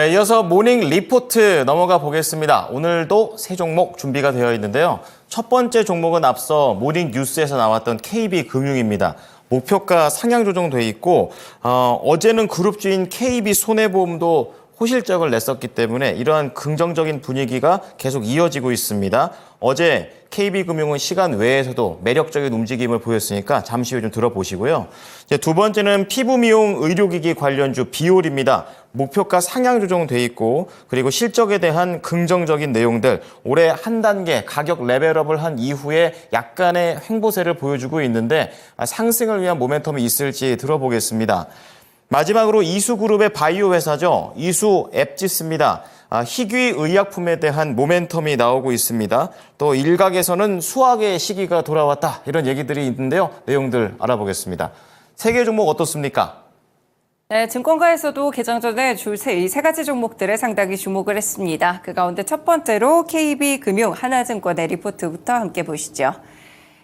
자, 이어서 모닝 리포트 넘어가 보겠습니다. 오늘도 세 종목 준비가 되어 있는데요. 첫 번째 종목은 앞서 모닝 뉴스에서 나왔던 KB금융입니다. 목표가 상향 조정돼 있고 어제는 그룹주인 KB손해보험도 호실적을 냈었기 때문에 이러한 긍정적인 분위기가 계속 이어지고 있습니다. 어제 KB금융은 시간 외에서도 매력적인 움직임을 보였으니까 잠시 후에 좀 들어보시고요. 이제 두 번째는 피부 미용 의료기기 관련주 비올입니다. 목표가 상향 조정돼 있고 그리고 실적에 대한 긍정적인 내용들 올해 한 단계 가격 레벨업을 한 이후에 약간의 횡보세를 보여주고 있는데 상승을 위한 모멘텀이 있을지 들어보겠습니다. 마지막으로 이수그룹의 바이오 회사죠. 이수 앱지스입니다. 희귀 의약품에 대한 모멘텀이 나오고 있습니다. 또 일각에서는 수확의 시기가 돌아왔다 이런 얘기들이 있는데요. 내용들 알아보겠습니다. 세 개 종목 어떻습니까? 네, 증권가에서도 개장 전에 이 세 가지 종목들에 상당히 주목을 했습니다. 그 가운데 첫 번째로 KB금융, 하나증권의 리포트부터 함께 보시죠.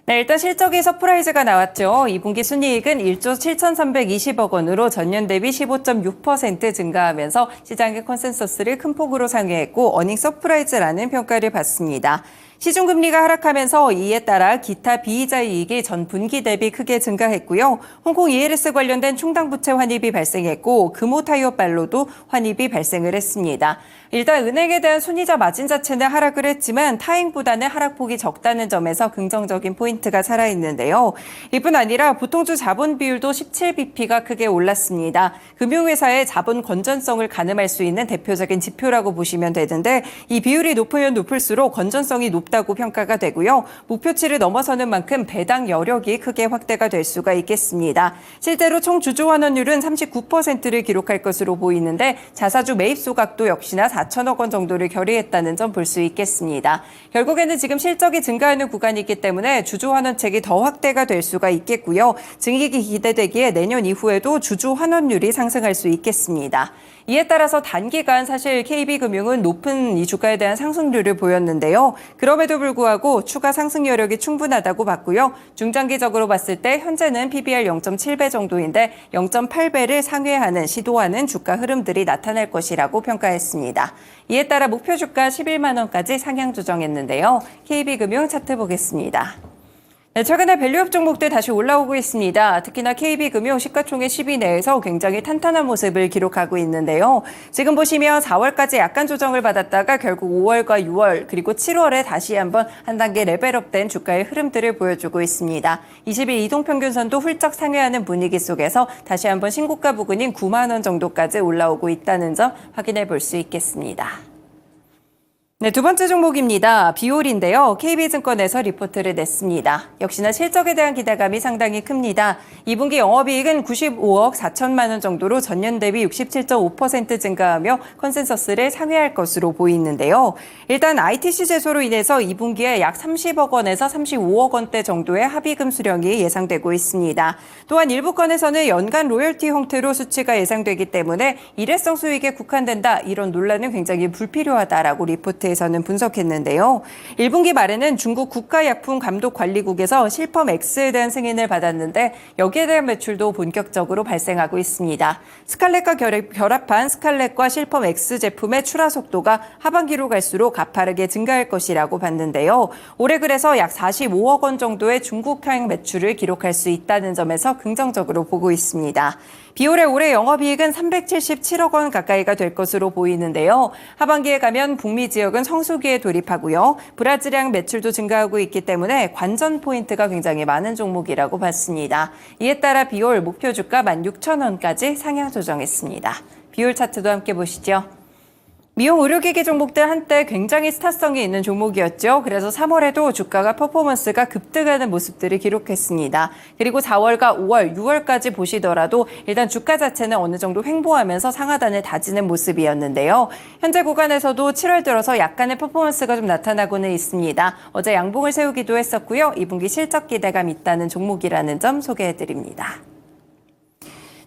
네, 일단 실적이 서프라이즈가 나왔죠. 2분기 순이익은 1조 7,320억 원으로 전년 대비 15.6% 증가하면서 시장의 컨센서스를 큰 폭으로 상회했고 어닝 서프라이즈라는 평가를 받습니다. 시중금리가 하락하면서 이에 따라 기타 비이자 이익이 전 분기 대비 크게 증가했고요. 홍콩 ELS 관련된 충당부채 환입이 발생했고 금호타이어발로도 환입이 발생을 했습니다. 일단 은행에 대한 순이자 마진 자체는 하락을 했지만 타행보다는 하락폭이 적다는 점에서 긍정적인 포인트가 살아있는데요. 이뿐 아니라 보통주 자본 비율도 17bp가 크게 올랐습니다. 금융회사의 자본 건전성을 가늠할 수 있는 대표적인 지표라고 보시면 되는데 이 비율이 높으면 높을수록 건전성이 높다고 평가가 되고요. 목표치를 넘어서는 만큼 배당 여력이 크게 확대가 될 수가 있겠습니다. 실제로 총 주주 환원율은 39%를 기록할 것으로 보이는데 자사주 매입 소각도 역시나 4천억 원 정도를 결의했다는 점 볼 수 있겠습니다. 결국에는 지금 실적이 증가하는 구간이기 때문에 주주 환원책이 더 확대가 될 수가 있겠고요. 증익이 기대되기에 내년 이후에도 주주 환원율이 상승할 수 있겠습니다. 이에 따라서 단기간 사실 KB금융은 높은 이 주가에 대한 상승률을 보였는데요. 그럼에도 불구하고 추가 상승 여력이 충분하다고 봤고요. 중장기적으로 봤을 때 현재는 PBR 0.7배 정도인데 0.8배를 상회하는 시도하는 주가 흐름들이 나타날 것이라고 평가했습니다. 이에 따라 목표 주가 11만 원까지 상향 조정했는데요. KB금융 차트 보겠습니다. 네, 최근에 밸류업 종목들 다시 올라오고 있습니다. 특히나 KB금융 시가총액 10위 내에서 굉장히 탄탄한 모습을 기록하고 있는데요. 지금 보시면 4월까지 약간 조정을 받았다가 결국 5월과 6월 그리고 7월에 다시 한번 한 단계 레벨업된 주가의 흐름들을 보여주고 있습니다. 20일 이동평균선도 훌쩍 상회하는 분위기 속에서 다시 한번 신고가 부근인 9만 원 정도까지 올라오고 있다는 점 확인해 볼 수 있겠습니다. 네, 두 번째 종목입니다. 비올인데요. KB증권에서 리포트를 냈습니다. 역시나 실적에 대한 기대감이 상당히 큽니다. 2분기 영업이익은 95억 4천만 원 정도로 전년 대비 67.5% 증가하며 컨센서스를 상회할 것으로 보이는데요. 일단 ITC 제소로 인해서 2분기에 약 30억 원에서 35억 원대 정도의 합의금 수령이 예상되고 있습니다. 또한 일부 건에서는 연간 로열티 형태로 수치가 예상되기 때문에 일회성 수익에 국한된다. 이런 논란은 굉장히 불필요하다라고 리포트 에서는 분석했는데요. 1분기 말에는 중국 국가약품감독관리국에서 실펌 X에 대한 승인을 받았는데 여기에 대한 매출도 본격적으로 발생하고 있습니다. 스칼렛과 결합한 스칼렛과 실펌 X 제품의 출하 속도가 하반기로 갈수록 가파르게 증가할 것이라고 봤는데요. 올해 그래서 약 45억 원 정도의 중국향 매출을 기록할 수 있다는 점에서 긍정적으로 보고 있습니다. 비올의 올해 영업이익은 377억 원 가까이가 될 것으로 보이는데요. 하반기에 가면 북미 지역은 성수기에 돌입하고요. 브라질향 매출도 증가하고 있기 때문에 관전 포인트가 굉장히 많은 종목이라고 봤습니다. 이에 따라 비올 목표 주가 16,000원까지 상향 조정했습니다. 비올 차트도 함께 보시죠. 미용 의료기기 종목들 한때 굉장히 스타성이 있는 종목이었죠. 그래서 3월에도 주가가 퍼포먼스가 급등하는 모습들을 기록했습니다. 그리고 4월과 5월, 6월까지 보시더라도 일단 주가 자체는 어느 정도 횡보하면서 상하단을 다지는 모습이었는데요. 현재 구간에서도 7월 들어서 약간의 퍼포먼스가 좀 나타나고는 있습니다. 어제 양봉을 세우기도 했었고요. 2분기 실적 기대감 있다는 종목이라는 점 소개해드립니다.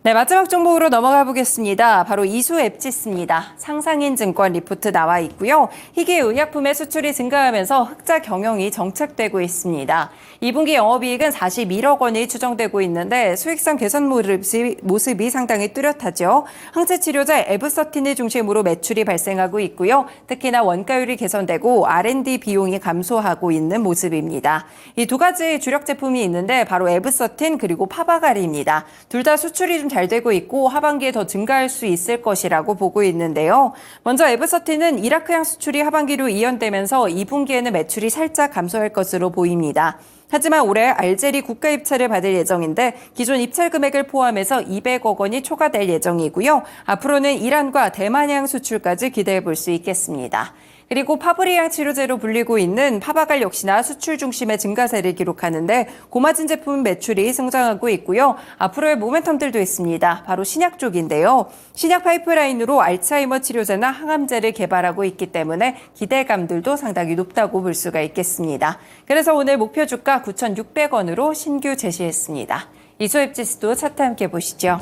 네, 마지막 종목으로 넘어가 보겠습니다. 바로 이수앱지스입니다. 상상인증권 리포트 나와 있고요. 희귀의약품의 수출이 증가하면서 흑자 경영이 정책되고 있습니다. 2분기 영업이익은 41억 원이 추정되고 있는데 수익성 개선 모습이 상당히 뚜렷하죠. 항체치료제 에브서틴을 중심으로 매출이 발생하고 있고요. 특히나 원가율이 개선되고 R&D 비용이 감소하고 있는 모습입니다. 이 두 가지 주력 제품이 있는데 바로 에브서틴 그리고 파바가리입니다. 둘 다 수출이 좀 잘 되고 있고 하반기에 더 증가할 수 있을 것이라고 보고 있는데요. 먼저 에브서틴은 이라크향 수출이 하반기로 이연되면서 2분기에는 매출이 살짝 감소할 것으로 보입니다. 하지만 올해 알제리 국가 입찰을 받을 예정인데 기존 입찰 금액을 포함해서 200억 원이 초과될 예정이고요. 앞으로는 이란과 대만향 수출까지 기대해 볼 수 있겠습니다. 그리고 파브리향 치료제로 불리고 있는 파바갈 역시나 수출 중심의 증가세를 기록하는데 고마진 제품 매출이 성장하고 있고요. 앞으로의 모멘텀들도 있습니다. 바로 신약 쪽인데요. 신약 파이프라인으로 알츠하이머 치료제나 항암제를 개발하고 있기 때문에 기대감들도 상당히 높다고 볼 수가 있겠습니다. 그래서 오늘 목표 주가 9,600원으로 신규 제시했습니다. 이수앱지수도 차트 함께 보시죠.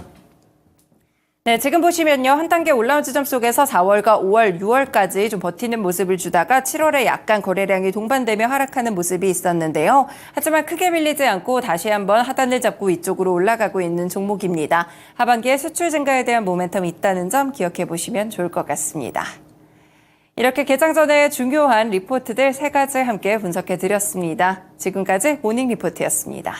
네, 지금 보시면요. 한 단계 올라온 지점 속에서 4월과 5월, 6월까지 좀 버티는 모습을 주다가 7월에 약간 거래량이 동반되며 하락하는 모습이 있었는데요. 하지만 크게 밀리지 않고 다시 한번 하단을 잡고 위쪽으로 올라가고 있는 종목입니다. 하반기에 수출 증가에 대한 모멘텀이 있다는 점 기억해 보시면 좋을 것 같습니다. 이렇게 개장 전에 중요한 리포트들 3가지 함께 분석해 드렸습니다. 지금까지 모닝 리포트였습니다.